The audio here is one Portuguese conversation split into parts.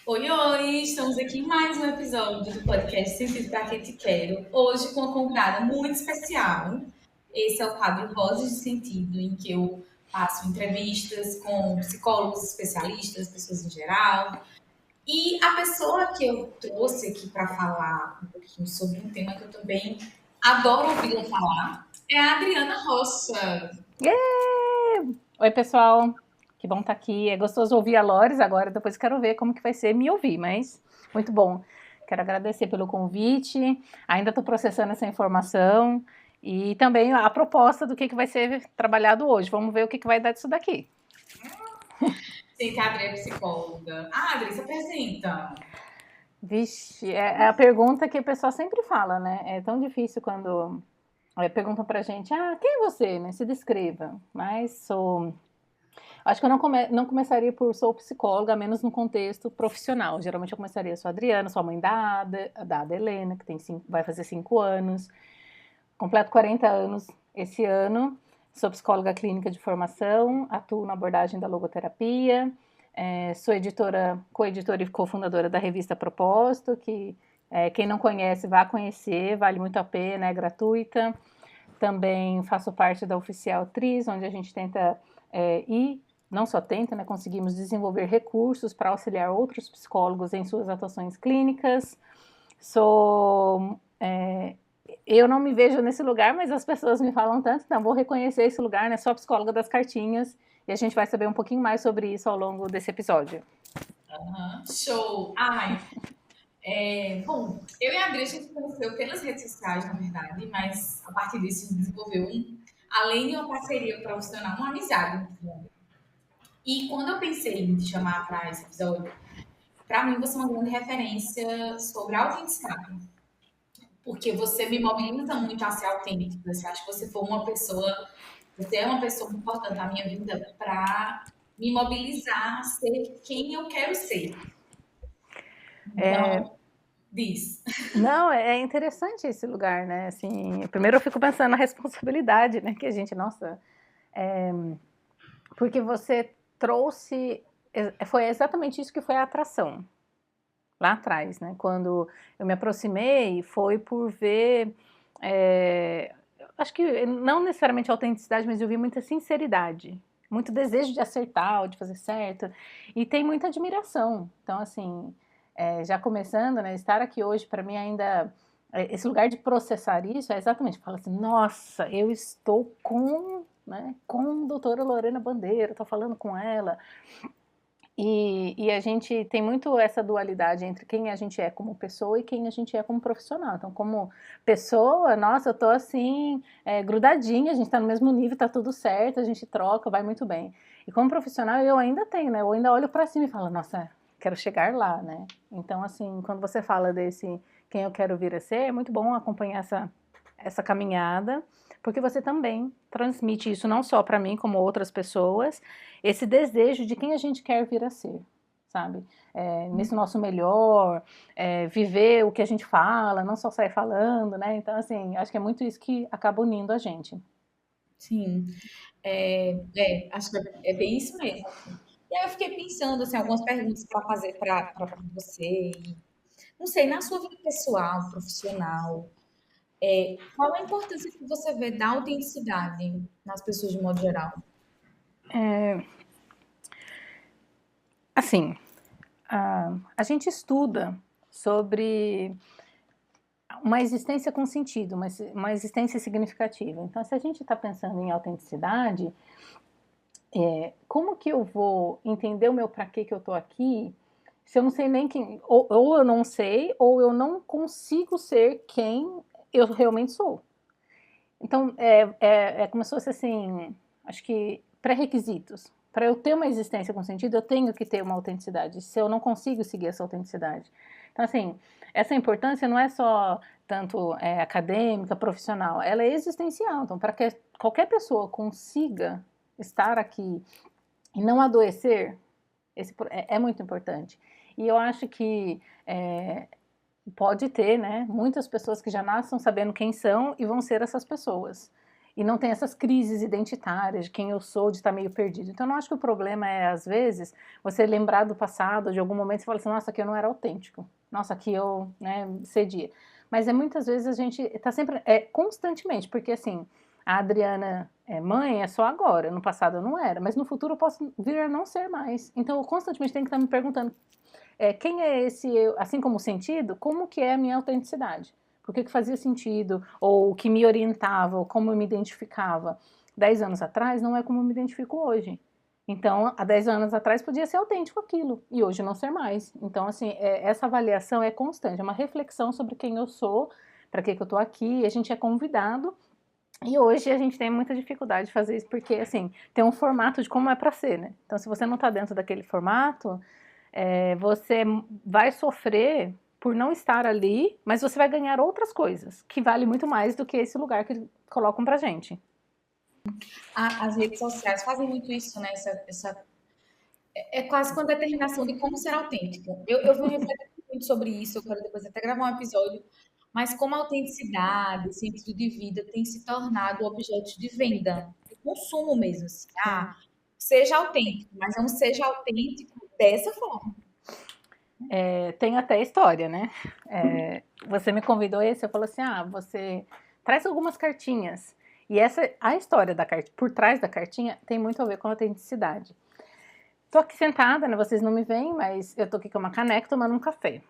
Oi, oi! Estamos aqui em mais um episódio do podcast Sentido Pra Que Te Quero. Hoje com uma convidada muito especial. Esse é o quadro Rosas de Sentido, em que eu faço entrevistas com psicólogos especialistas, pessoas em geral. E a pessoa que eu trouxe aqui para falar um pouquinho sobre um tema que eu também adoro ouvi-la falar é a Adriana Rocha. Yeah! Oi, pessoal. Que bom estar aqui. É gostoso ouvir a Lores agora, depois quero ver como que vai ser me ouvir, mas muito bom. Quero agradecer pelo convite. Ainda estou processando essa informação e também a proposta do que vai ser trabalhado hoje. Vamos ver o que vai dar disso daqui. Sei que a Adri é psicóloga. Ah, Adri, se apresenta. Vixe, é a pergunta que o pessoal sempre fala, né? É tão difícil quando perguntam pra gente, quem é você, né? Se descreva. Mas sou Acho que eu não começaria por sou psicóloga, a menos no contexto profissional. Geralmente eu começaria, sou a Adriana, sou a mãe da Ada Helena, que vai fazer 5 anos, completo 40 anos esse ano. Sou psicóloga clínica de formação, atuo na abordagem da logoterapia, sou co-editora e cofundadora da revista Propósito, que quem não conhece, vá conhecer, vale muito a pena, é gratuita. Também faço parte da Oficial Tris, onde a gente tenta ir, não só tenta, né, conseguimos desenvolver recursos para auxiliar outros psicólogos em suas atuações clínicas. Eu não me vejo nesse lugar, mas as pessoas me falam tanto, então vou reconhecer esse lugar, né? Sou a psicóloga das cartinhas, e a gente vai saber um pouquinho mais sobre isso ao longo desse episódio. Show! Ai, bom, eu e a Adri a gente se conheceu pelas redes sociais, na verdade, mas a partir disso desenvolveu além de uma parceria profissional, uma amizade muito grande. E quando eu pensei em te chamar para esse episódio, para mim você é uma grande referência sobre a autenticidade, porque você me mobiliza muito a ser autêntica. Você acha que você é uma pessoa importante na minha vida para me mobilizar a ser quem eu quero ser. Então, diz. Não, é interessante esse lugar, né? Assim, primeiro eu fico pensando na responsabilidade, né? Que a gente, nossa, porque você trouxe, foi exatamente isso que foi a atração lá atrás, né? Quando eu me aproximei, foi por ver, acho que não necessariamente autenticidade, mas eu vi muita sinceridade, muito desejo de acertar, ou de fazer certo, e tem muita admiração. Então, assim, já começando, né? Estar aqui hoje para mim ainda esse lugar de processar isso é exatamente falar assim, nossa, eu estou com a doutora Lorena Bandeira, estou falando com ela, e a gente tem muito essa dualidade entre quem a gente é como pessoa e quem a gente é como profissional. Então, como pessoa, nossa, eu tô assim, grudadinha, a gente tá no mesmo nível, tá tudo certo, a gente troca, vai muito bem. E como profissional, eu ainda tenho, né? Eu ainda olho para cima e falo, nossa, quero chegar lá, né? Então, assim, quando você fala desse quem eu quero vir a ser, é muito bom acompanhar essa caminhada, porque você também transmite isso não só para mim, como outras pessoas, esse desejo de quem a gente quer vir a ser, sabe? Nesse nosso melhor, viver o que a gente fala, não só sair falando, né? Então, assim, acho que é muito isso que acaba unindo a gente. Sim, acho que é bem isso mesmo. E aí eu fiquei pensando, assim, algumas perguntas para fazer para você. E, não sei, na sua vida pessoal, profissional, qual a importância que você vê da autenticidade nas pessoas de modo geral? Assim, a gente estuda sobre uma existência com sentido, uma existência significativa. Então, se a gente está pensando em autenticidade, como que eu vou entender o meu para que eu estou aqui se eu não sei nem quem, ou eu não sei, ou eu não consigo ser quem eu realmente sou. Então, é como se fosse assim, acho que pré-requisitos. Para eu ter uma existência com sentido, eu tenho que ter uma autenticidade. Se eu não consigo seguir essa autenticidade. Então, assim, essa importância não é só tanto acadêmica, profissional, ela é existencial. Então, para que qualquer pessoa consiga estar aqui e não adoecer, é muito importante. E eu acho que pode ter, né, muitas pessoas que já nascem sabendo quem são e vão ser essas pessoas. E não tem essas crises identitárias de quem eu sou, de estar meio perdido. Então, eu não acho que o problema é, às vezes, você lembrar do passado, de algum momento, você fala assim, nossa, aqui eu não era autêntico. Nossa, aqui eu, né, cedia. Mas muitas vezes a gente está sempre, constantemente, porque assim, a Adriana é mãe é só agora, no passado eu não era, mas no futuro eu posso vir a não ser mais. Então, eu constantemente tenho que estar me perguntando, quem é esse eu, assim como o sentido, como que é a minha autenticidade? Por que fazia sentido, ou o que me orientava, ou como eu me identificava 10 anos atrás, não é como eu me identifico hoje. Então, há 10 anos atrás podia ser autêntico aquilo, e hoje não ser mais. Então, assim, essa avaliação é constante, é uma reflexão sobre quem eu sou, para que eu estou aqui, a gente é convidado, e hoje a gente tem muita dificuldade de fazer isso, porque, assim, tem um formato de como é para ser, né? Então, se você não está dentro daquele formato, você vai sofrer por não estar ali, mas você vai ganhar outras coisas, que vale muito mais do que esse lugar que colocam pra gente. As redes sociais fazem muito isso, né? É quase com a determinação de como ser autêntico. Eu venho refletindo muito sobre isso, eu quero depois até gravar um episódio, mas como a autenticidade, sentido de vida tem se tornado objeto de venda, de consumo mesmo. Assim. Sim. Seja autêntico, mas não seja autêntico dessa forma. Tem até história, né? Você me convidou esse, eu falei assim, você traz algumas cartinhas. E a história da carta, por trás da cartinha, tem muito a ver com a autenticidade. Tô aqui sentada, né? Vocês não me veem, mas eu tô aqui com uma caneca tomando um café.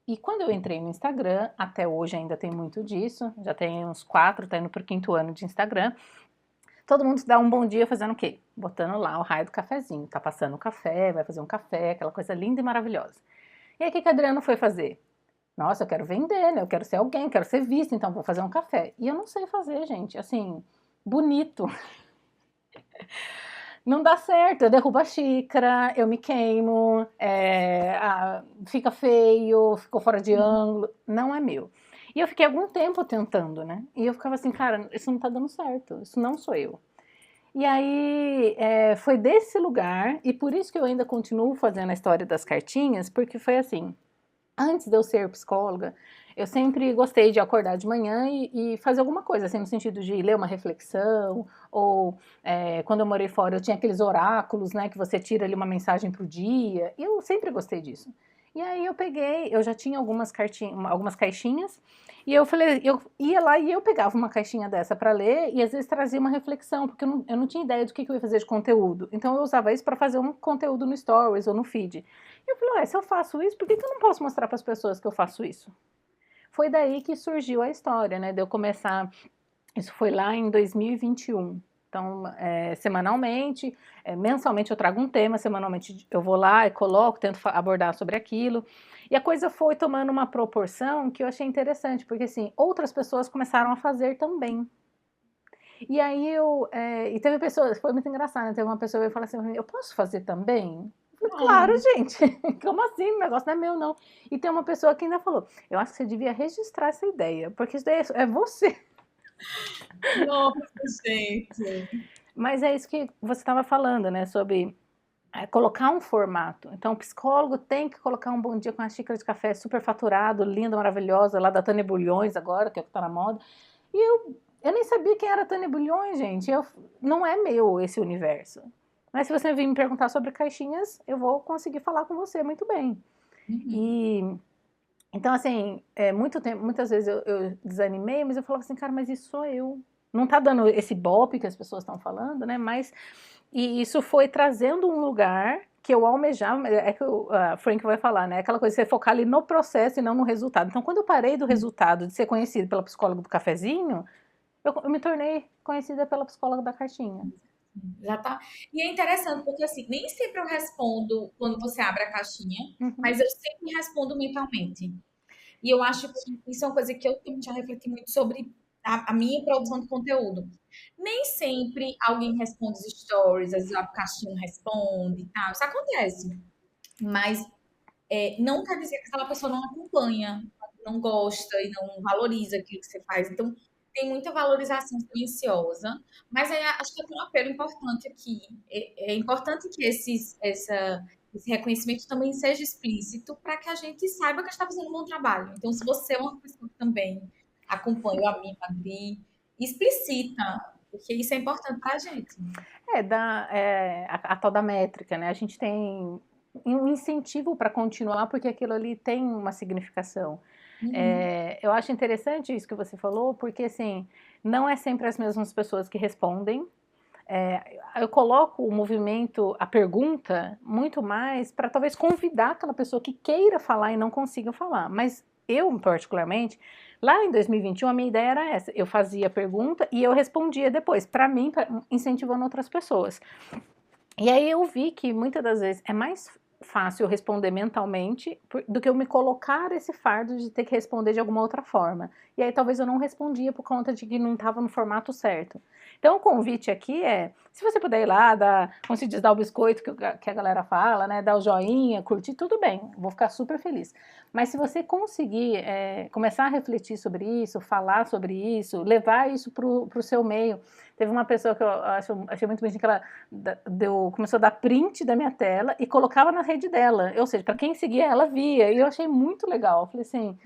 E quando eu entrei no Instagram, até hoje ainda tem muito disso, já tem uns 4, tá indo pro 5º ano de Instagram. Todo mundo dá um bom dia fazendo o quê? Botando lá o raio do cafezinho. Tá passando o café, vai fazer um café, aquela coisa linda e maravilhosa. E aí o que a Adriana foi fazer? Nossa, eu quero vender, né? Eu quero ser alguém, quero ser vista, então vou fazer um café. E eu não sei fazer, gente. Assim, bonito. Não dá certo, eu derrubo a xícara, eu me queimo, fica feio, ficou fora de ângulo, não é meu. E eu fiquei algum tempo tentando, né? E eu ficava assim, cara, isso não tá dando certo, isso não sou eu. E aí foi desse lugar, e por isso que eu ainda continuo fazendo a história das cartinhas, porque foi assim, antes de eu ser psicóloga, eu sempre gostei de acordar de manhã e fazer alguma coisa, assim, no sentido de ler uma reflexão, ou quando eu morei fora eu tinha aqueles oráculos, né, que você tira ali uma mensagem pro dia, e eu sempre gostei disso. E aí eu já tinha algumas caixinhas, e eu falei, eu ia lá e eu pegava uma caixinha dessa para ler, e às vezes trazia uma reflexão, porque eu não tinha ideia do que eu ia fazer de conteúdo. Então eu usava isso para fazer um conteúdo no Stories ou no feed. E eu falei, se eu faço isso, por que eu não posso mostrar para as pessoas que eu faço isso? Foi daí que surgiu a história, né? De eu começar. Isso foi lá em 2021. Então, semanalmente, mensalmente eu trago um tema, semanalmente eu vou lá e coloco, tento abordar sobre aquilo. E a coisa foi tomando uma proporção que eu achei interessante, porque assim, outras pessoas começaram a fazer também. E aí e teve pessoas, foi muito engraçado, né? Teve uma pessoa que falou assim, eu posso fazer também? Eu falei, claro, gente, como assim? O negócio não é meu, não. E tem uma pessoa que ainda falou, eu acho que você devia registrar essa ideia, porque isso daí é você. Nossa, gente. Mas é isso que você estava falando, né? Sobre colocar um formato. Então, o psicólogo tem que colocar um bom dia com uma xícara de café super faturado, linda, maravilhosa, lá da Tânia Bulhões agora, que é o que tá na moda. E eu nem sabia quem era a Tânia Bulhões, gente. Não é meu esse universo. Mas se você vir me perguntar sobre caixinhas, eu vou conseguir falar com você muito bem. E então, assim, muitas vezes eu desanimei, mas eu falava assim, cara, mas isso sou eu. Não tá dando esse bope que as pessoas estão falando, né? E isso foi trazendo um lugar que eu almejava, é que o Frank vai falar, né? Aquela coisa de você focar ali no processo e não no resultado. Então, quando eu parei do resultado de ser conhecida pela psicóloga do cafezinho, eu me tornei conhecida pela psicóloga da cartinha. Já tá. E é interessante, porque assim, nem sempre eu respondo quando você abre a caixinha, mas eu sempre respondo mentalmente. E eu acho que isso é uma coisa que eu também já refleti muito sobre a minha produção de conteúdo. Nem sempre alguém responde os stories, às vezes a caixinha não responde e tal. Isso acontece. Mas não quer dizer que aquela pessoa não acompanha, não gosta e não valoriza aquilo que você faz. Então, tem muita valorização silenciosa, mas aí acho que tem um apelo importante aqui. É importante que esse reconhecimento também seja explícito para que a gente saiba que está fazendo um bom trabalho. Então, se você é uma pessoa que também acompanha a minha Madri, explicita. Porque isso é importante para a gente. A tal da métrica, né? A gente tem um incentivo para continuar porque aquilo ali tem uma significação. Uhum, Eu acho interessante isso que você falou, porque assim, não é sempre as mesmas pessoas que respondem. Eu coloco o movimento, a pergunta, muito mais para talvez convidar aquela pessoa que queira falar e não consiga falar. Mas eu, particularmente, lá em 2021, a minha ideia era essa. Eu fazia a pergunta e eu respondia depois, para mim, incentivando outras pessoas. E aí eu vi que muitas das vezes é mais fácil responder mentalmente do que eu me colocar esse fardo de ter que responder de alguma outra forma. E aí talvez eu não respondia por conta de que não estava no formato certo. Então o convite aqui é, se você puder ir lá, dar, como se diz, dar o biscoito que a galera fala, né, dar o joinha, curtir, tudo bem, vou ficar super feliz. Mas se você conseguir começar a refletir sobre isso, falar sobre isso, levar isso para o seu meio. Teve uma pessoa que eu achei muito bonitinha, que ela começou a dar print da minha tela e colocava na rede dela. Ou seja, para quem seguia ela via. E eu achei muito legal. Eu falei assim,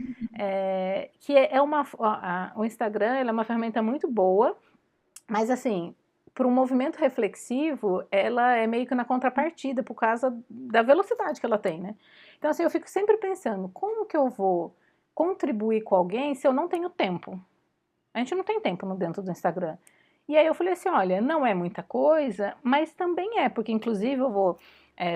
o Instagram é uma ferramenta muito boa, mas assim, para um movimento reflexivo, ela é meio que na contrapartida por causa da velocidade que ela tem, né? Então assim, eu fico sempre pensando, como que eu vou contribuir com alguém se eu não tenho tempo? A gente não tem tempo no dentro do Instagram. E aí eu falei assim, olha, não é muita coisa, mas também é, porque inclusive eu vou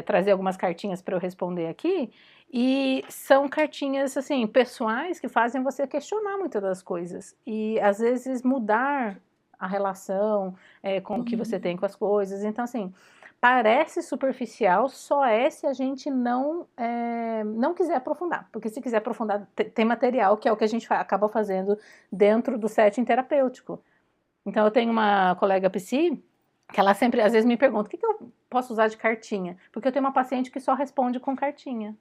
trazer algumas cartinhas para eu responder aqui, e são cartinhas, assim, pessoais que fazem você questionar muitas das coisas. E às vezes mudar a relação com o que você uhum. tem com as coisas. Então, assim, parece superficial, só é se a gente não quiser aprofundar. Porque se quiser aprofundar, tem material, que é o que a gente acaba fazendo dentro do setting terapêutico. Então, eu tenho uma colega psi, que ela sempre, às vezes, me pergunta, o que eu posso usar de cartinha? Porque eu tenho uma paciente que só responde com cartinha.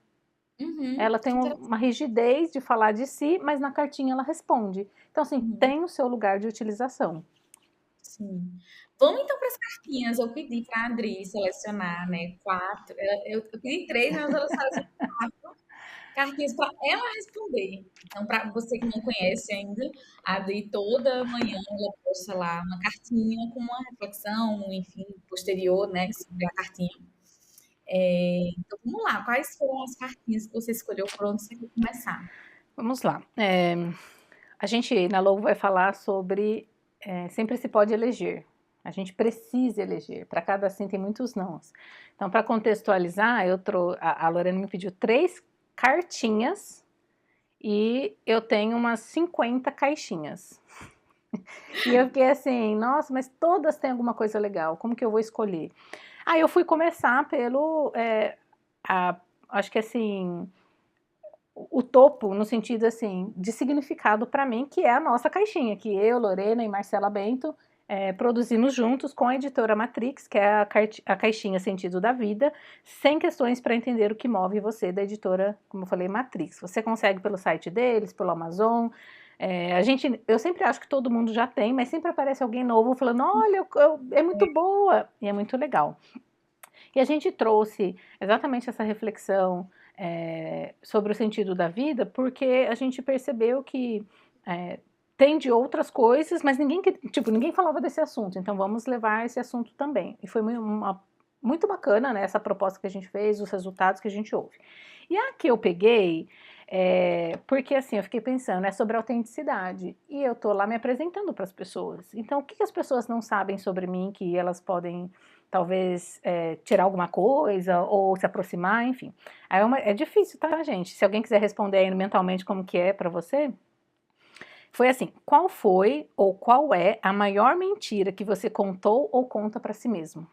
Uhum, Ela tem que uma interessante. rigidez de falar de si, mas na cartinha ela responde. Então, assim, Uhum, tem o seu lugar de utilização. sim. Vamos então para as cartinhas. Eu pedi para a Adri selecionar, né, 4. Eu pedi 3, mas ela selecionou 4 cartinhas para ela responder. Então, para você que não conhece ainda, a Adri toda manhã ela posta lá uma cartinha com uma reflexão, enfim, posterior, né, sobre a cartinha. Então, vamos lá. Quais foram as cartinhas que você escolheu? Por onde você quer começar? Vamos lá. A gente na Logo vai falar sobre sempre se pode eleger. A gente precisa eleger. Para cada sim tem muitos nãos. Então, para contextualizar, a Lorena me pediu 3 cartinhas e eu tenho umas 50 caixinhas. E eu fiquei assim, nossa, mas todas têm alguma coisa legal. Como que eu vou escolher? Aí eu fui começar acho que assim, o topo, no sentido assim, de significado para mim, que é a nossa caixinha, que eu, Lorena e Marcela Bento produzimos juntos com a editora Matrix, que é a caixinha Sentido da Vida, sem questões para entender o que move você, da editora, como eu falei, Matrix. Você consegue pelo site deles, pelo Amazon. Eu sempre acho que todo mundo já tem, mas sempre aparece alguém novo falando: olha, é muito boa, e é muito legal. E a gente trouxe exatamente essa reflexão sobre o sentido da vida, porque a gente percebeu que tem de outras coisas, mas ninguém falava desse assunto, então vamos levar esse assunto também. E foi muito bacana, né, essa proposta que a gente fez, os resultados que a gente ouve. E a que eu peguei, porque assim, eu fiquei pensando, é sobre autenticidade, e eu tô lá me apresentando para as pessoas. Então, o que as pessoas não sabem sobre mim que elas podem talvez tirar alguma coisa ou se aproximar, enfim. Aí é difícil, tá, gente? Se alguém quiser responder aí mentalmente como que é para você, foi assim: qual foi ou qual é a maior mentira que você contou ou conta para si mesmo?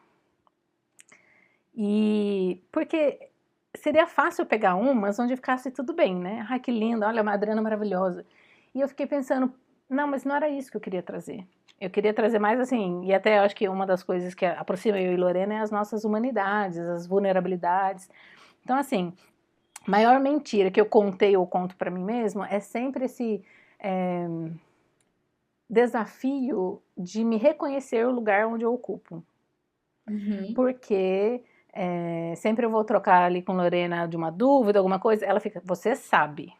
E porque seria fácil pegar umas onde ficasse tudo bem, né? Ai, que linda, olha, a Adriana maravilhosa. E eu fiquei pensando, não, mas não era isso que eu queria trazer. Eu queria trazer mais assim, e até acho que uma das coisas que aproxima eu e Lorena é as nossas humanidades, as vulnerabilidades. Então, assim, maior mentira que eu contei ou conto para mim mesma é sempre esse é, desafio de me reconhecer o lugar onde eu ocupo. Uhum. Porque sempre eu vou trocar ali com Lorena de uma dúvida, alguma coisa, ela fica, você sabe.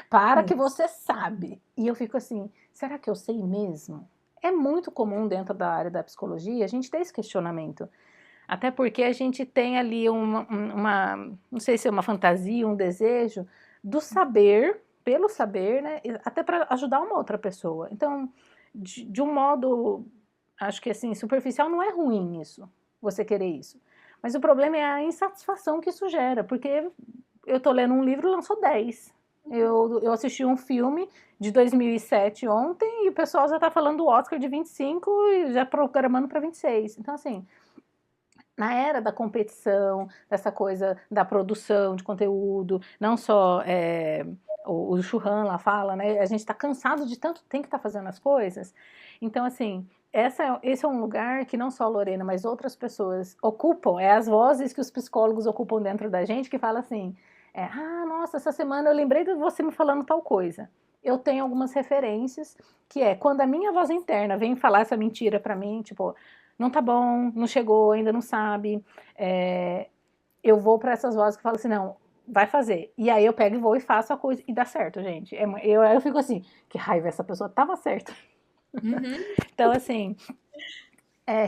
Para Sim. que você sabe. E eu fico assim, será que eu sei mesmo? é muito comum dentro da área da psicologia a gente ter esse questionamento. Até porque a gente tem ali não sei se é uma fantasia, um desejo do saber, pelo saber, né? Até para ajudar uma outra pessoa. Então, de um modo, acho que assim, superficial, não é ruim isso, você querer isso. Mas o problema é a insatisfação que isso gera, porque eu tô lendo um livro e lançou 10. Eu assisti um filme de 2007 ontem e o pessoal já tá falando do Oscar de 25 e já programando para 26. Então, assim, na era da competição, dessa coisa da produção de conteúdo, não só o Churran lá fala, né? A gente está cansado de tanto tem que estar fazendo as coisas. Então, assim, esse é um lugar que não só a Lorena, mas outras pessoas ocupam, as vozes que os psicólogos ocupam dentro da gente, que fala assim, nossa, essa semana eu lembrei de você me falando tal coisa. Eu tenho algumas referências, que é quando a minha voz interna vem falar essa mentira para mim, tipo, não tá bom, não chegou, ainda não sabe, eu vou para essas vozes que falam assim, não, vai fazer. E aí eu pego e vou e faço a coisa e dá certo, gente. Eu fico assim, que raiva, essa pessoa tava certa. Então, assim,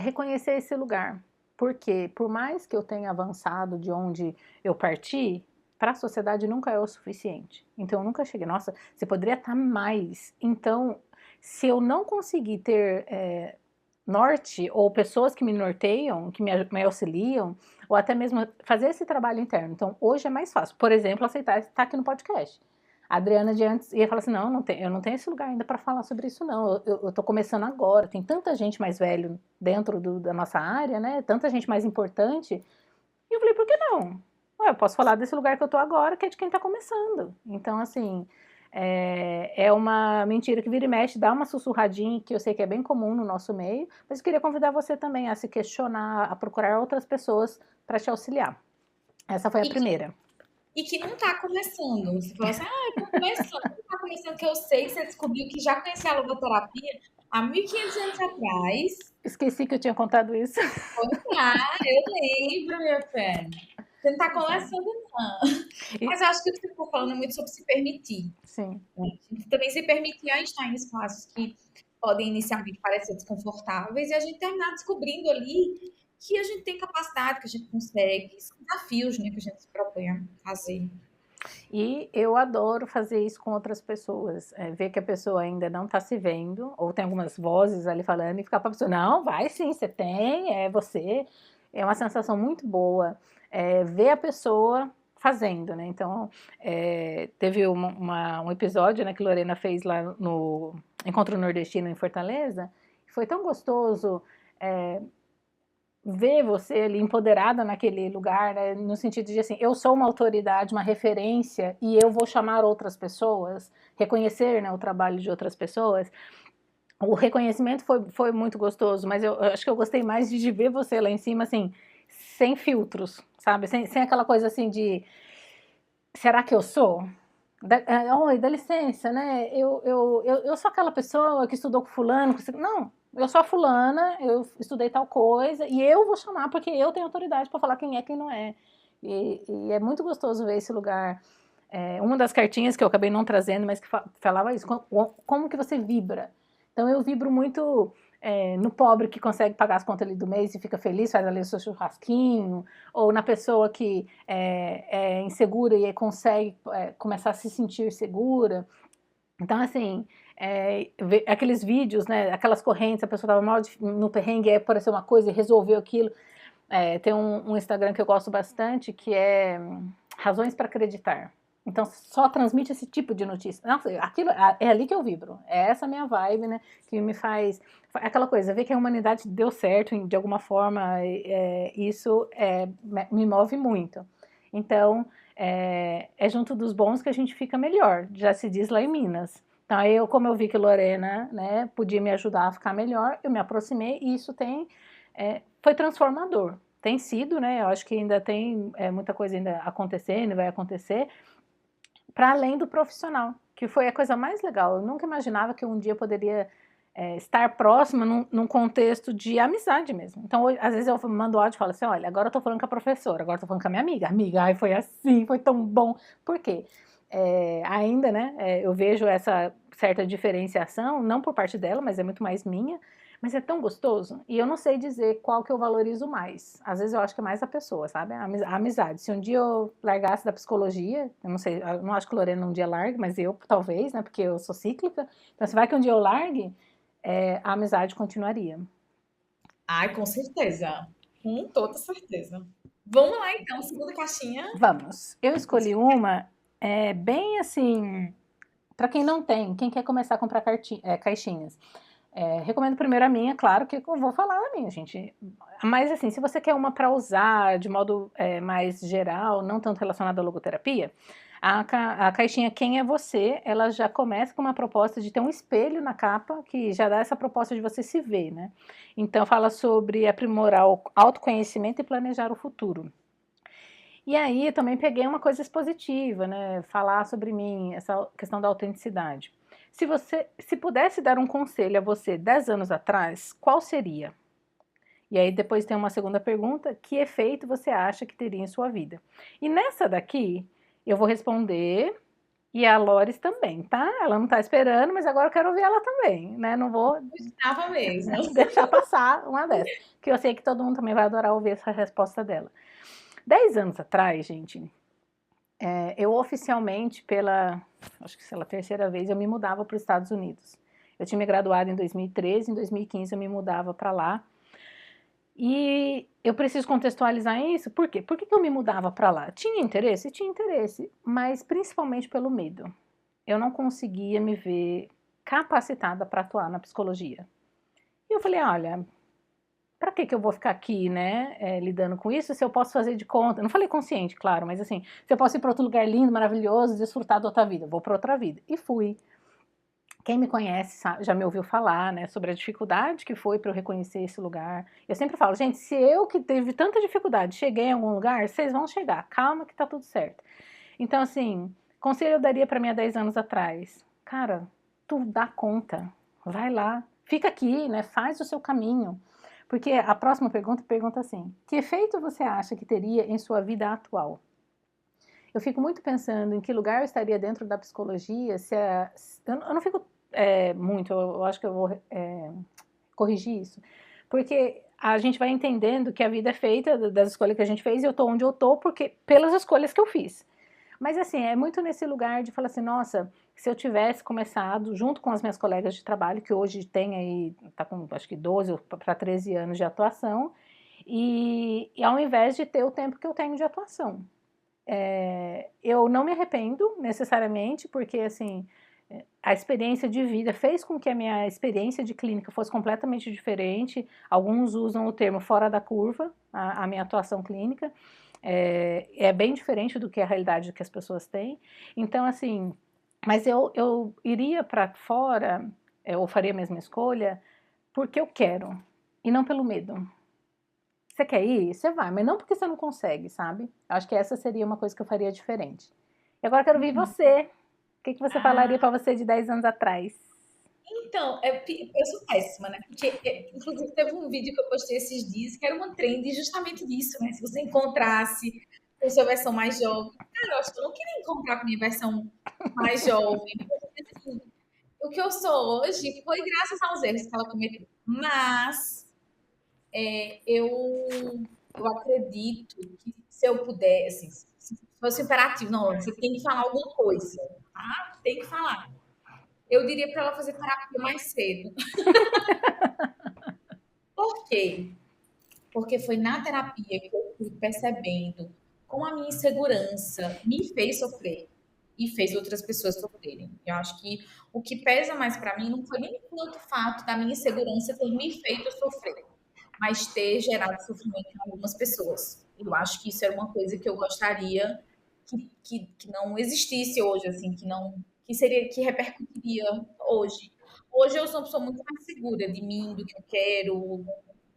reconhecer esse lugar. Porque, por mais que eu tenha avançado de onde eu parti, para a sociedade nunca é o suficiente. Então, eu nunca cheguei, nossa, você poderia estar mais. Então, se eu não conseguir ter norte, ou pessoas que me norteiam, que me auxiliam, ou até mesmo fazer esse trabalho interno. Então, hoje é mais fácil. Por exemplo, aceitar estar aqui no podcast. A Adriana de antes ia falar assim, não, eu não tenho esse lugar ainda para falar sobre isso, não. Eu tô começando agora, tem tanta gente mais velho dentro da nossa área, né? Tanta gente mais importante. E eu falei, por que não? Ué, eu posso falar desse lugar que eu tô agora, que é de quem tá começando. Então, assim, é uma mentira que vira e mexe, dá uma sussurradinha, que eu sei que é bem comum no nosso meio, mas eu queria convidar você também a se questionar, a procurar outras pessoas para te auxiliar. Essa foi a primeira. E que não tá começando. Você falou assim, tô começando. Não tá começando, que eu sei que você descobriu que já conhecia a logoterapia há 1.500 anos atrás. Esqueci que eu tinha contado isso. Eu lembro, meu filho. Você não tá começando, não. Mas eu acho que o que você está falando é muito sobre se permitir. Sim. Né? A gente também se permitir a estar em espaços que podem inicialmente parecer desconfortáveis e a gente terminar descobrindo ali que a gente tem capacidade, que a gente consegue, desafios, né, que a gente se propõe a fazer. E eu adoro fazer isso com outras pessoas, ver que a pessoa ainda não está se vendo, ou tem algumas vozes ali falando, e ficar para a pessoa, não, vai sim, você tem, é você. É uma sensação muito boa ver a pessoa fazendo, né? Então, teve um episódio, né, que Lorena fez lá no Encontro Nordestino em Fortaleza, foi tão gostoso ver você ali empoderada naquele lugar, né, no sentido de assim, eu sou uma autoridade, uma referência, e eu vou chamar outras pessoas, reconhecer, né, o trabalho de outras pessoas. O reconhecimento foi muito gostoso, mas eu acho que eu gostei mais de ver você lá em cima, assim, sem filtros, sabe? Sem aquela coisa assim de, será que eu sou? Oi, dá licença, né? Eu sou aquela pessoa que estudou com fulano, não, eu sou a fulana, eu estudei tal coisa, e eu vou chamar porque eu tenho autoridade para falar quem é e quem não é. E é muito gostoso ver esse lugar. Uma das cartinhas que eu acabei não trazendo, mas que falava isso, como que você vibra. Então eu vibro muito no pobre que consegue pagar as contas ali do mês e fica feliz, faz ali o seu churrasquinho, ou na pessoa que é insegura e consegue começar a se sentir segura. Então, assim, aqueles vídeos, né, aquelas correntes, a pessoa estava mal no perrengue, apareceu uma coisa e resolveu aquilo. Tem um Instagram que eu gosto bastante, que é Razões para Acreditar. Então, só transmite esse tipo de notícia. Nossa, aquilo, é ali que eu vibro. É essa minha vibe, né, que me faz... Aquela coisa, ver que a humanidade deu certo de alguma forma, isso me move muito. Então, junto dos bons que a gente fica melhor, já se diz lá em Minas. Então, como eu vi que Lorena, né, podia me ajudar a ficar melhor, eu me aproximei e isso foi transformador. Tem sido, né, eu acho que ainda tem muita coisa ainda acontecendo, vai acontecer, para além do profissional, que foi a coisa mais legal. Eu nunca imaginava que um dia eu poderia estar próxima num contexto de amizade mesmo. Então, às vezes eu mando áudio e falo assim, olha, agora eu tô falando com a professora, agora eu tô falando com a minha amiga. Amiga, ai, foi assim, foi tão bom. Por quê? ainda, né, eu vejo essa certa diferenciação, não por parte dela, mas é muito mais minha, mas é tão gostoso, e eu não sei dizer qual que eu valorizo mais. Às vezes eu acho que é mais a pessoa, sabe? A amizade. Se um dia eu largasse da psicologia, eu não sei, eu não acho que Lorena um dia largue, mas eu talvez, né, porque eu sou cíclica, então se vai que um dia eu largue, a amizade continuaria. Ai, com certeza. Com toda certeza. Vamos lá, então, segunda caixinha. Vamos. Eu escolhi uma bem assim, para quem não tem, quem quer começar a comprar caixinhas. Recomendo primeiro a minha, claro que eu vou falar a minha, gente. Mas assim, se você quer uma para usar de modo mais geral, não tanto relacionado à logoterapia, a caixinha Quem é Você, ela já começa com uma proposta de ter um espelho na capa, que já dá essa proposta de você se ver, né? Então fala sobre aprimorar o autoconhecimento e planejar o futuro. E aí eu também peguei uma coisa expositiva, né? Falar sobre mim, essa questão da autenticidade. Se pudesse dar um conselho a você 10 anos atrás, qual seria? E aí depois tem uma segunda pergunta, que efeito você acha que teria em sua vida? E nessa daqui, eu vou responder, e a Lores também, tá? Ela não tá esperando, mas agora eu quero ouvir ela também, né? Não vou Estava mesmo. deixar passar uma dessa, que eu sei que todo mundo também vai adorar ouvir essa resposta dela. 10 anos atrás, gente, eu oficialmente, acho que pela terceira vez, eu me mudava para os Estados Unidos. Eu tinha me graduado em 2013, em 2015 eu me mudava para lá. E eu preciso contextualizar isso, por quê? Por que eu me mudava para lá? Tinha interesse? Tinha interesse, mas principalmente pelo medo. Eu não conseguia me ver capacitada para atuar na psicologia. E eu falei, olha, para que eu vou ficar aqui, né, lidando com isso, se eu posso fazer de conta, não falei consciente, claro, mas assim, se eu posso ir para outro lugar lindo, maravilhoso, desfrutar da outra vida, vou para outra vida. E fui. Quem me conhece já me ouviu falar, né, sobre a dificuldade que foi para eu reconhecer esse lugar. Eu sempre falo, gente, se eu que teve tanta dificuldade cheguei em algum lugar, vocês vão chegar, calma que tá tudo certo. Então, assim, conselho eu daria para mim há 10 anos atrás. Cara, tu dá conta, vai lá, fica aqui, né, faz o seu caminho. Porque a próxima pergunta assim: que efeito você acha que teria em sua vida atual? Eu fico muito pensando em que lugar eu estaria dentro da psicologia eu não fico muito, eu acho que eu vou corrigir isso. Porque a gente vai entendendo que a vida é feita das escolhas que a gente fez e eu tô onde eu tô pelas escolhas que eu fiz. Mas assim, é muito nesse lugar de falar assim, nossa, se eu tivesse começado junto com as minhas colegas de trabalho, que hoje tem aí, tá com acho que 12 para 13 anos de atuação, e ao invés de ter o tempo que eu tenho de atuação. Eu não me arrependo necessariamente, porque assim, a experiência de vida fez com que a minha experiência de clínica fosse completamente diferente. Alguns usam o termo fora da curva, a minha atuação clínica. É bem diferente do que a realidade que as pessoas têm. Então, assim, mas eu iria para fora, ou faria a mesma escolha, porque eu quero, e não pelo medo. Você quer ir? Você vai, mas não porque você não consegue, sabe? Acho que essa seria uma coisa que eu faria diferente. E agora eu quero ouvir você. O que você falaria Ah, para você de 10 anos atrás? então, eu sou péssima, né? Porque, inclusive, teve um vídeo que eu postei esses dias que era uma trend justamente disso, né? Se você encontrasse com sua versão mais jovem. Cara, eu acho que eu não queria encontrar com a minha versão mais jovem. Porque, assim, o que eu sou hoje foi graças aos erros que ela cometeu. Mas eu acredito que se eu puder, assim, se fosse imperativo, não, você tem que falar alguma coisa, tá? Tem que falar. Eu diria para ela fazer terapia mais cedo. Por quê? Porque foi na terapia que eu fui percebendo como a minha insegurança me fez sofrer e fez outras pessoas sofrerem. Eu acho que o que pesa mais para mim não foi nem tanto o fato da minha insegurança ter me feito sofrer, mas ter gerado sofrimento em algumas pessoas. Eu acho que isso era uma coisa que eu gostaria que não existisse hoje, assim, que repercutiria hoje. Hoje eu sou uma pessoa muito mais segura de mim, do que eu quero,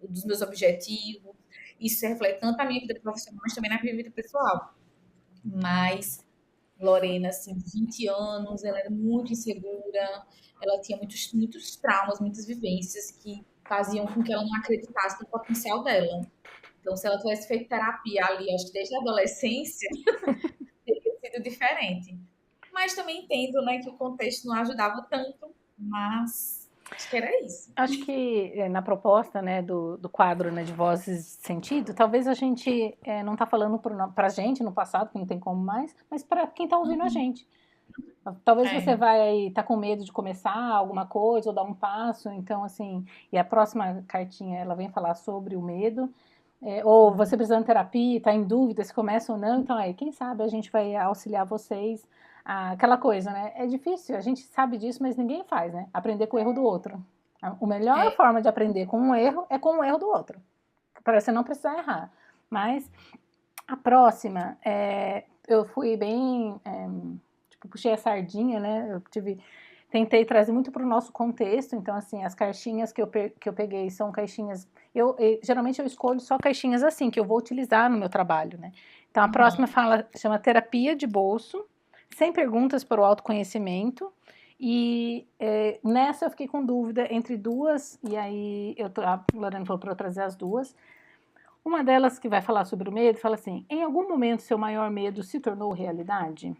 dos meus objetivos. Isso se reflete tanto na minha vida profissional, mas também na minha vida pessoal. Mas Lorena, assim, 20 anos, ela era muito insegura, ela tinha muitos traumas, muitas vivências que faziam com que ela não acreditasse no potencial dela. Então, se ela tivesse feito terapia ali, acho que desde a adolescência, teria sido diferente. mas também entendo, né, que o contexto não ajudava tanto, mas acho que era isso. Acho que na proposta, né, do quadro, né, de Vozes de Sentido, talvez a gente não está falando para a gente no passado, que não tem como mais, mas para quem está ouvindo a gente. Talvez você É. vai estar com medo de começar alguma coisa ou dar um passo, então assim, e a próxima cartinha ela vem falar sobre o medo, ou você precisando de terapia, está em dúvida se começa ou não, então aí quem sabe a gente vai auxiliar vocês, aquela coisa, né? É difícil, a gente sabe disso, mas ninguém faz, né? Aprender com o erro do outro. A melhor É. forma de aprender com um erro é com o erro do outro, para você não precisar errar. Mas a próxima, eu fui bem, tipo, puxei a sardinha, né? Tentei trazer muito para o nosso contexto, então, assim, as caixinhas que eu peguei são caixinhas. Geralmente eu escolho só caixinhas assim, que eu vou utilizar no meu trabalho, né? Então, a próxima chama terapia de bolso, sem perguntas para o autoconhecimento. E nessa eu fiquei com dúvida entre duas, e aí a Lorena falou para eu trazer as duas. Uma delas que vai falar sobre o medo, fala assim: em algum momento seu maior medo se tornou realidade?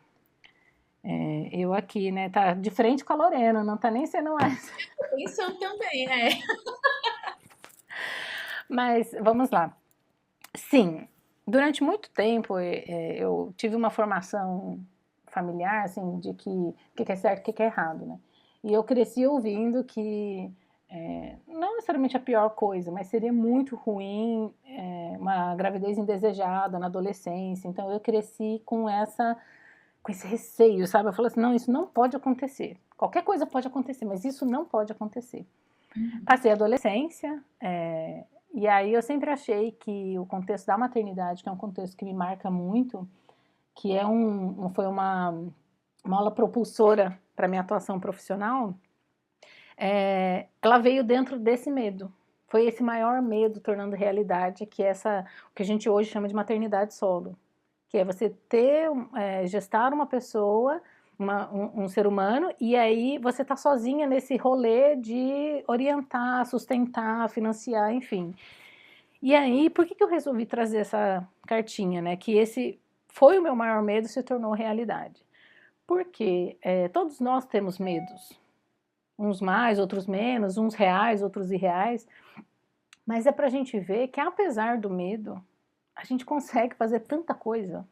Eu aqui, né, tá de frente com a Lorena, não tá nem sendo mais. Pensando também, né? Mas vamos lá. Sim, durante muito tempo eu tive uma formação familiar, assim, de o que é certo e o que é errado, né? E eu cresci ouvindo que não necessariamente a pior coisa, mas seria muito ruim uma gravidez indesejada na adolescência. Então eu cresci com esse receio, sabe? Eu falei assim, não, isso não pode acontecer. Qualquer coisa pode acontecer, mas isso não pode acontecer. Passei a adolescência, e aí eu sempre achei que o contexto da maternidade, que é um contexto que me marca muito, que foi uma mola propulsora para minha atuação profissional, ela veio dentro desse medo. Foi esse maior medo tornando realidade, que é o que a gente hoje chama de maternidade solo. Que é você gestar uma pessoa, um ser humano, e aí você tá sozinha nesse rolê de orientar, sustentar, financiar, enfim. E aí, por que eu resolvi trazer essa cartinha, né? Que esse foi o meu maior medo e se tornou realidade. Porque todos nós temos medos. Uns mais, outros menos, uns reais, outros irreais. Mas é pra gente ver que apesar do medo, a gente consegue fazer tanta coisa,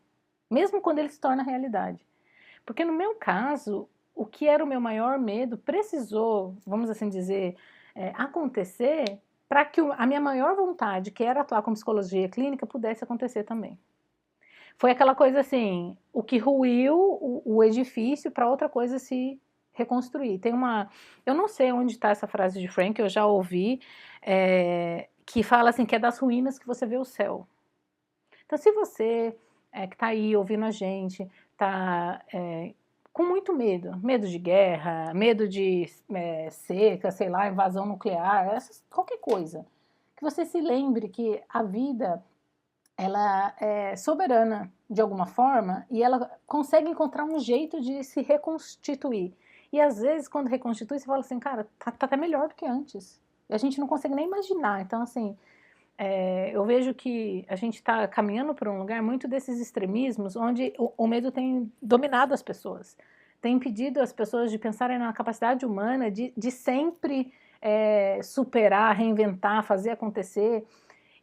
mesmo quando ele se torna realidade. Porque no meu caso, o que era o meu maior medo precisou, vamos assim dizer, acontecer para que a minha maior vontade, que era atuar com psicologia clínica, pudesse acontecer também. Foi aquela coisa assim, o que ruiu o edifício para outra coisa se reconstruir. Eu não sei onde está essa frase de Frank, eu já ouvi, que fala assim, que é das ruínas que você vê o céu. Então, se você que está aí ouvindo a gente, está com muito medo de guerra, medo de seca, sei lá, invasão nuclear, qualquer coisa, que você se lembre que a vida ela é soberana de alguma forma e ela consegue encontrar um jeito de se reconstituir. E às vezes, quando reconstitui, você fala assim, cara, tá até melhor do que antes. E a gente não consegue nem imaginar. Então, assim, eu vejo que a gente está caminhando para um lugar muito desses extremismos, onde o medo tem dominado as pessoas, tem impedido as pessoas de pensarem na capacidade humana de sempre superar, reinventar, fazer acontecer.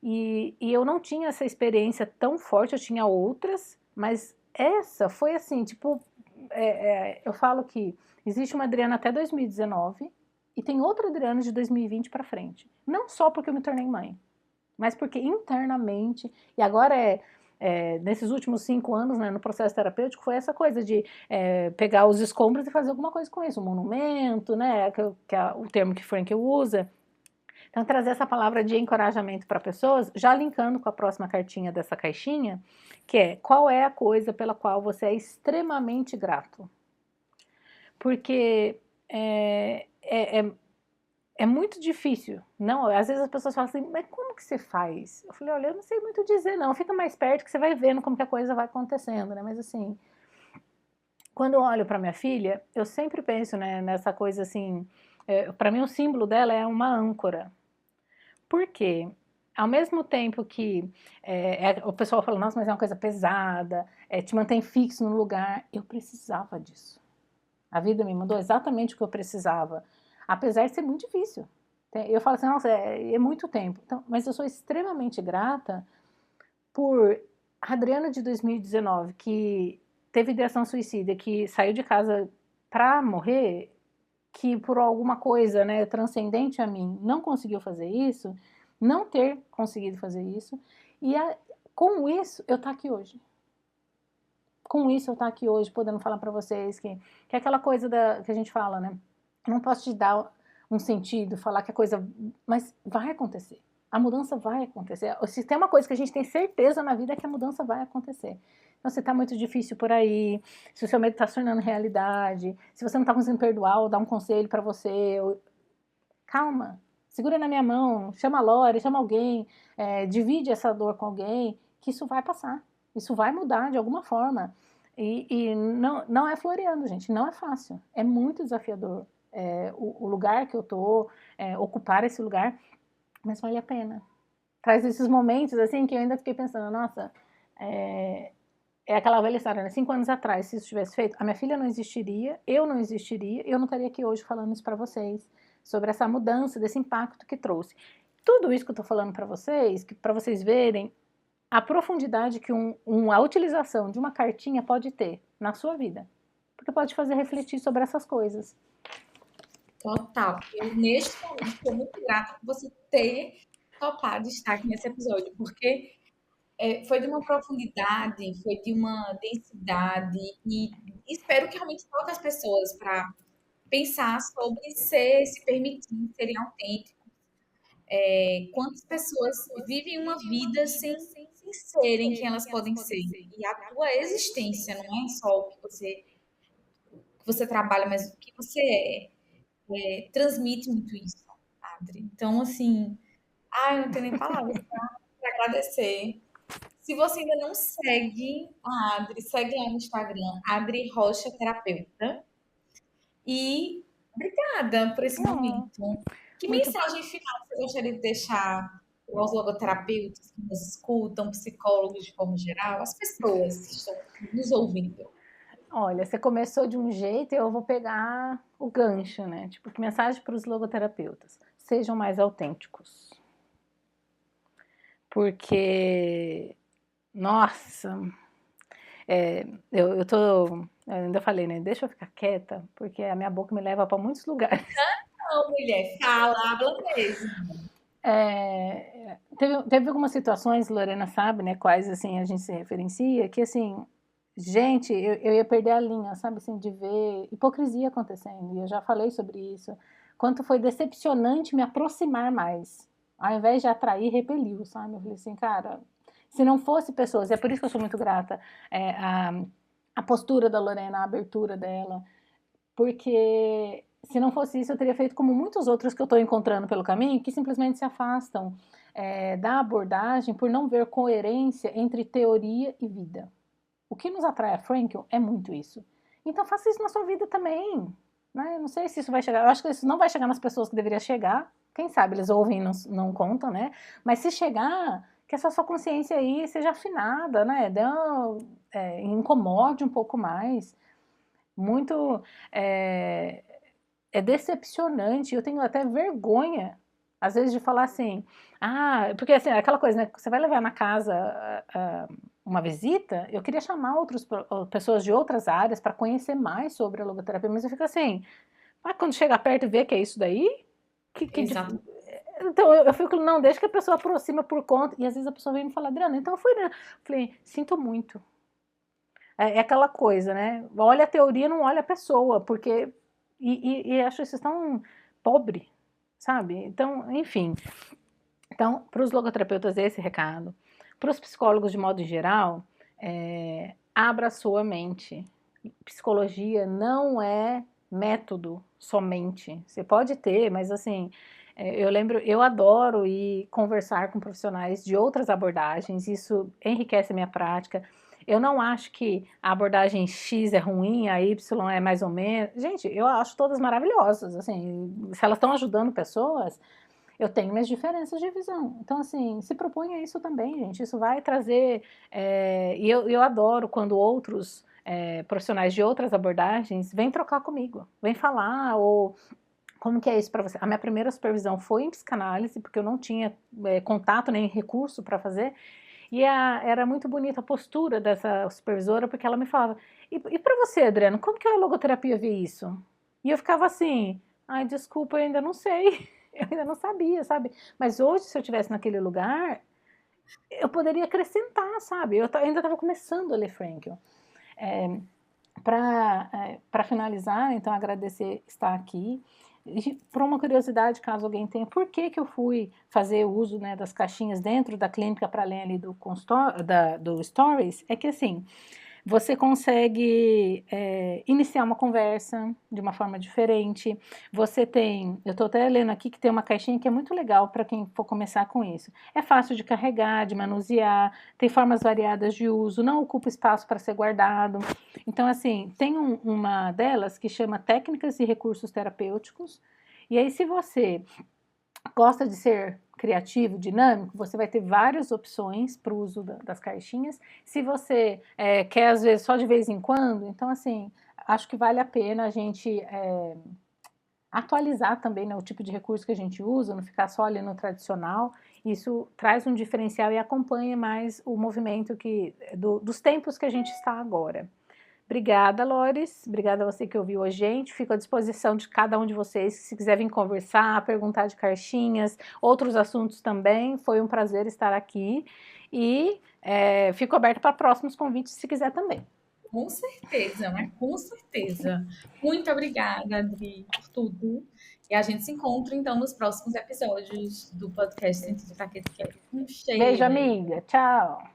E eu não tinha essa experiência tão forte, eu tinha outras, mas essa foi assim, tipo, eu falo que existe uma Adriana até 2019 e tem outra Adriana de 2020 para frente. Não só porque eu me tornei mãe, mas porque internamente, e agora nesses últimos 5 anos, né, no processo terapêutico, foi essa coisa de pegar os escombros e fazer alguma coisa com isso, um monumento, né, que é o termo que Frank usa. Então, trazer essa palavra de encorajamento para pessoas, já linkando com a próxima cartinha dessa caixinha, que é: qual é a coisa pela qual você é extremamente grato? Porque é muito difícil. Não, às vezes as pessoas falam assim, mas como que você faz? Eu falei, olha, eu não sei muito dizer, não. Fica mais perto que você vai vendo como que a coisa vai acontecendo, né? Mas assim, quando eu olho para minha filha, eu sempre penso, né, nessa coisa assim, para mim o símbolo dela é uma âncora. Por quê? ao mesmo tempo que o pessoal fala, nossa, mas é uma coisa pesada, te mantém fixo no lugar, eu precisava disso. A vida me mandou exatamente o que eu precisava, apesar de ser muito difícil. Eu falo assim, nossa, é muito tempo. Então, mas eu sou extremamente grata por a Adriana de 2019, que teve ideação suicida, que saiu de casa para morrer, que por alguma coisa, né, transcendente a mim, não conseguiu fazer isso, não ter conseguido fazer isso, e com isso eu tô aqui hoje. Com isso eu tô aqui hoje, podendo falar para vocês que é aquela coisa que a gente fala, né? Eu não posso te dar um sentido, falar que a coisa, mas vai acontecer. A mudança vai acontecer. Se tem uma coisa que a gente tem certeza na vida é que a mudança vai acontecer. Então, se tá muito difícil por aí, se o seu medo tá se tornando realidade, se você não tá conseguindo perdoar ou dar um conselho para você, calma, segura na minha mão, chama a Lore, chama alguém, divide essa dor com alguém, que isso vai passar. Isso vai mudar de alguma forma. E não é floreando, gente, não é fácil. É muito desafiador o lugar que eu tô, ocupar esse lugar, mas vale a pena. Traz esses momentos, assim, que eu ainda fiquei pensando, nossa, é aquela velha história, né? 5 anos atrás, se isso tivesse feito, a minha filha não existiria, eu não estaria aqui hoje falando isso para vocês, sobre essa mudança, desse impacto que trouxe. Tudo isso que eu tô falando para vocês, para vocês verem a profundidade que a utilização de uma cartinha pode ter na sua vida. Porque pode fazer refletir sobre essas coisas. Total. Eu, neste momento, estou muito grata por você ter topado estar aqui nesse episódio, porque foi de uma profundidade, foi de uma densidade, e espero que realmente toque as pessoas para pensar sobre se permitir, serem autênticos. Quantas pessoas vivem uma vida sem serem quem elas podem ser? E a tua existência não é só o que você trabalha, mas o que você transmite muito isso, Adri. Então, assim, eu não tenho nem palavras para agradecer. Se você ainda não segue a Adri, segue lá no Instagram, Adri Rocha Terapeuta. E obrigada por esse momento. Que Muito. mensagem final você gostaria de deixar aos logoterapeutas que nos escutam, psicólogos de forma geral, as pessoas que estão nos ouvindo? Olha, você começou de um jeito e eu vou pegar o gancho, né? Tipo, que mensagem para os logoterapeutas? Sejam mais autênticos. Porque, nossa, eu ainda falei, né? Deixa eu ficar quieta, porque a minha boca me leva para muitos lugares. Não, mulher, fala, habla mesmo. Teve algumas situações, Lorena sabe, né? Quais assim a gente se referencia, que assim, gente, eu ia perder a linha, sabe, assim, de ver hipocrisia acontecendo. E eu já falei sobre isso. Quanto foi decepcionante me aproximar mais. Ao invés de atrair, repeliu, sabe? Eu falei assim, cara, se não fosse pessoas, e é por isso que eu sou muito grata a postura da Lorena, a abertura dela, porque se não fosse isso, eu teria feito como muitos outros que eu estou encontrando pelo caminho, que simplesmente se afastam da abordagem por não ver coerência entre teoria e vida. O que nos atrai a Frankl é muito isso. Então faça isso na sua vida também. Né? Eu não sei se isso vai chegar, eu acho que isso não vai chegar nas pessoas que deveria chegar. Quem sabe eles ouvem e não contam, né? Mas se chegar, que essa sua consciência aí seja afinada, né? Incomode um pouco mais. Muito decepcionante. Eu tenho até vergonha, às vezes, de falar assim, porque assim, aquela coisa, né? Você vai levar na casa uma visita, eu queria chamar pessoas de outras áreas para conhecer mais sobre a logoterapia, mas eu fico assim, quando chega perto e vê que é isso daí, Exato. Então eu fico, não, deixa que a pessoa aproxima por conta, e às vezes a pessoa vem me falar, Adriana, então eu falei, sinto muito. É aquela coisa, né? Olha a teoria, não olha a pessoa, porque. E acho isso tão pobre, sabe? Então, enfim. Então, para os logoterapeutas, esse recado. Para os psicólogos, de modo geral, abra sua mente. Psicologia não é método somente. Você pode ter, mas assim. Eu adoro ir conversar com profissionais de outras abordagens, isso enriquece a minha prática. Eu não acho que a abordagem X é ruim, a Y é mais ou menos. Gente, eu acho todas maravilhosas. Assim, se elas estão ajudando pessoas, eu tenho minhas diferenças de visão. Então, assim, se proponha isso também, gente. Isso vai trazer. E eu adoro quando outros profissionais de outras abordagens vêm trocar comigo, vêm falar, ou como que é isso para você? A minha primeira supervisão foi em psicanálise, porque eu não tinha contato nem recurso para fazer. E era muito bonita a postura dessa supervisora, porque ela me falava: e para você, Adriano, como que a logoterapia vê isso? E eu ficava assim: ai, desculpa, eu ainda não sei, eu ainda não sabia, sabe? Mas hoje, se eu estivesse naquele lugar, eu poderia acrescentar, sabe? Eu ainda estava começando a ler Frankl. Para finalizar, então, agradecer estar aqui. Por uma curiosidade, caso alguém tenha, por que eu fui fazer o uso, né, das caixinhas dentro da clínica para além ali do Stories, é que assim, você consegue iniciar uma conversa de uma forma diferente. Você tem, eu estou até lendo aqui que tem uma caixinha que é muito legal para quem for começar com isso. É fácil de carregar, de manusear, tem formas variadas de uso, não ocupa espaço para ser guardado. Então, assim, tem uma delas que chama Técnicas e Recursos Terapêuticos. E aí, se você gosta de ser criativo, dinâmico, você vai ter várias opções para o uso das caixinhas. Se você quer, às vezes, só de vez em quando, então, assim, acho que vale a pena a gente atualizar também, né, o tipo de recurso que a gente usa, não ficar só ali no tradicional. Isso traz um diferencial e acompanha mais o movimento dos tempos que a gente está agora. Obrigada, Lores. Obrigada a você que ouviu a gente. Fico à disposição de cada um de vocês. Se quiser vir conversar, perguntar de caixinhas, outros assuntos também. Foi um prazer estar aqui. E fico aberto para próximos convites, se quiser também. Com certeza, mas com certeza. Muito obrigada, Adri, por tudo. E a gente se encontra, então, nos próximos episódios do podcast Sentido Taquete. Um cheiro. Beijo, amiga. Tchau.